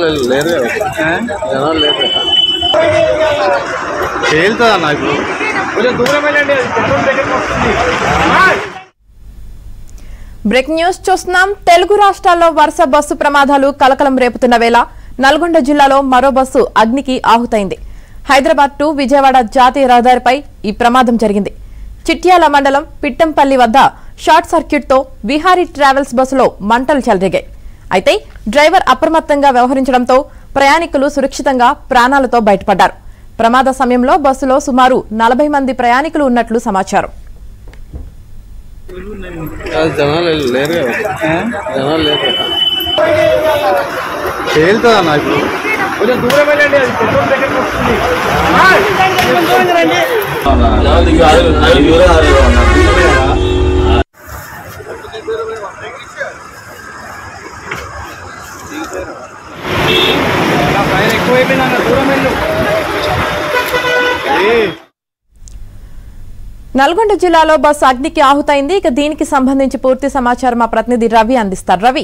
జనాలు లేరు కదా, జనాలు లేరు కదా, తేలుతుంది అన్న. ఇప్పుడు కొంచెం దూరం వెళ్ళండి. బ్రేక్ న్యూస్ చూస్తున్నాం. తెలుగు రాష్ట్రాల్లో వరుస బస్సు ప్రమాదాలు కలకలం రేపుతున్న వేళ నల్గొండ జిల్లాలో మరో బస్సు అగ్నికి ఆహుతైంది. హైదరాబాద్ టు విజయవాడ జాతీయ రహదారిపై ఈ ప్రమాదం జరిగింది. చిట్యాల మండలం పిట్టంపల్లి వద్ద షార్ట్ సర్క్యూట్ తో విహారీ ట్రావెల్స్ బస్సులో మంటలు చెలరేగాయి. అయితే డ్రైవర్ అప్రమత్తంగా వ్యవహరించడంతో ప్రయాణికులు సురక్షితంగా ప్రాణాలతో బయటపడ్డారు. ప్రమాద సమయంలో బస్సులో సుమారు 40 మంది ప్రయాణికులు ఉన్నట్లు సమాచారం. జనాలు లేరు కదా, జనాలు లేరు కదా, తేలుతుంది అన్న. ఇప్పుడు కొంచెం దూరం వెళ్ళండి. ఎక్కువైపోయిందన్న, దూరం వెళ్ళు. నల్గొండ జిల్లాలో బస్సు అగ్నికి ఆహుతైంది. ఇక దీనికి సంబంధించి పూర్తి సమాచారం మా ప్రతినిధి రవి అందిస్తారు. రవి.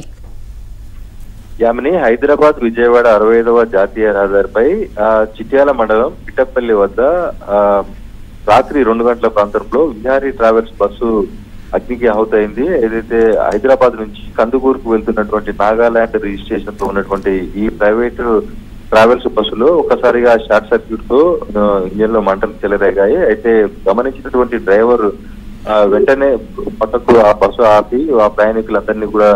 యామిని, హైదరాబాద్ విజయవాడ 65వ జాతీయ రహదారిపై చిట్యాల మండలం పిట్టపల్లి వద్ద రాత్రి 2 గంటల ప్రాంతంలో విహారీ ట్రావెల్స్ బస్సు అగ్నికి ఆహుతైంది. ఏదైతే హైదరాబాద్ నుంచి కందుకూరుకు వెళ్తున్నటువంటి నాగాలాండ్ రిజిస్ట్రేషన్ తో ఉన్నటువంటి ఈ ప్రైవేటు ట్రావెల్స్ బస్సులో ఒక్కసారిగా షార్ట్ సర్క్యూట్ తో ఇంజన్ లో మంటలు చెలరేగాయి. అయితే గమనించినటువంటి డ్రైవర్ వెంటనే పక్కకు ఆ బస్సు ఆపి ఆ ప్రయాణికులందరినీ కూడా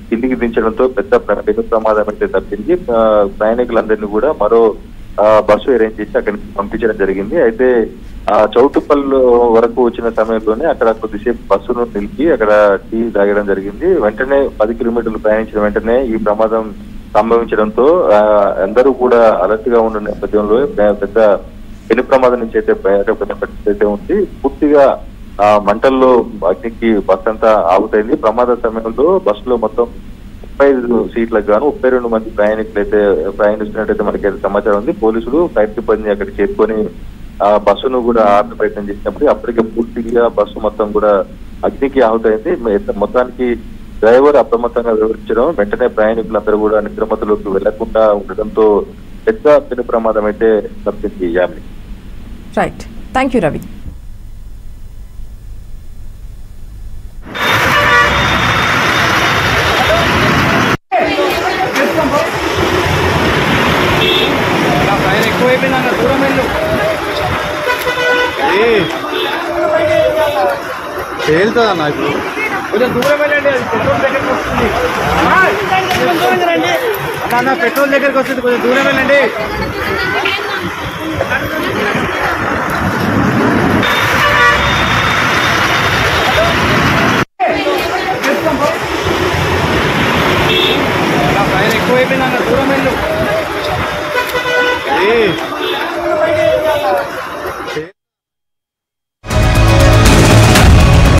కిందికి దించడంతో పెద్ద ప్రమాదం అయితే తప్పింది. ప్రయాణికులందరినీ కూడా మరో బస్సు అరేంజ్ చేసి అక్కడికి పంపించడం జరిగింది. అయితే చౌటుప్పల్ వరకు వచ్చిన సమయంలోనే అక్కడ కొద్దిసేపు బస్సును నిలిపి అక్కడ టీ తాగడం జరిగింది. వెంటనే 10 కిలోమీటర్లు ప్రయాణించిన వెంటనే ఈ ప్రమాదం సంభవించడంతో అందరూ కూడా అలర్ట్ గా ఉన్న నేపథ్యంలో పెద్ద పెను ప్రమాదం నుంచి అయితే బయటపడిన పరిస్థితి అయితే ఉంది. పూర్తిగా మంటల్లో అగ్నికి బస్ అంతా ఆగుతైంది. ప్రమాద సమయంలో బస్సులో మొత్తం 35 సీట్లకు గాను 32 మంది ప్రయాణికులు అయితే ప్రయాణిస్తున్నట్టయితే మనకైతే సమాచారం ఉంది. పోలీసులు ఫైర్ సిబ్బంది అక్కడికి చేరుకొని ఆ బస్సును కూడా ఆపే ప్రయత్నం చేసినప్పుడు అప్పటికే పూర్తిగా బస్సు మొత్తం కూడా అగ్నికి ఆహుతైంది. మొత్తానికి డ్రైవర్ అప్రమత్తంగా వివరించడం, వెంటనే ప్రయాణికులందరూ కూడా నిద్రమతులోకి వెళ్లకుండా ఉండడంతో పెద్ద పెను ప్రమాదం అయితే తప్పింది. Yamini. Right, thank you Ravi. ఎక్కువైపోయిందన్న, దూరం వెళ్ళు. తేలుతుంది అన్న. ఇప్పుడు కొంచెం దూరం వెళ్ళండి. అది పెట్రోల్ దగ్గరికి వస్తుంది. అన్న పెట్రోల్ దగ్గరికి వస్తుంది, కొంచెం దూరం వెళ్ళండి.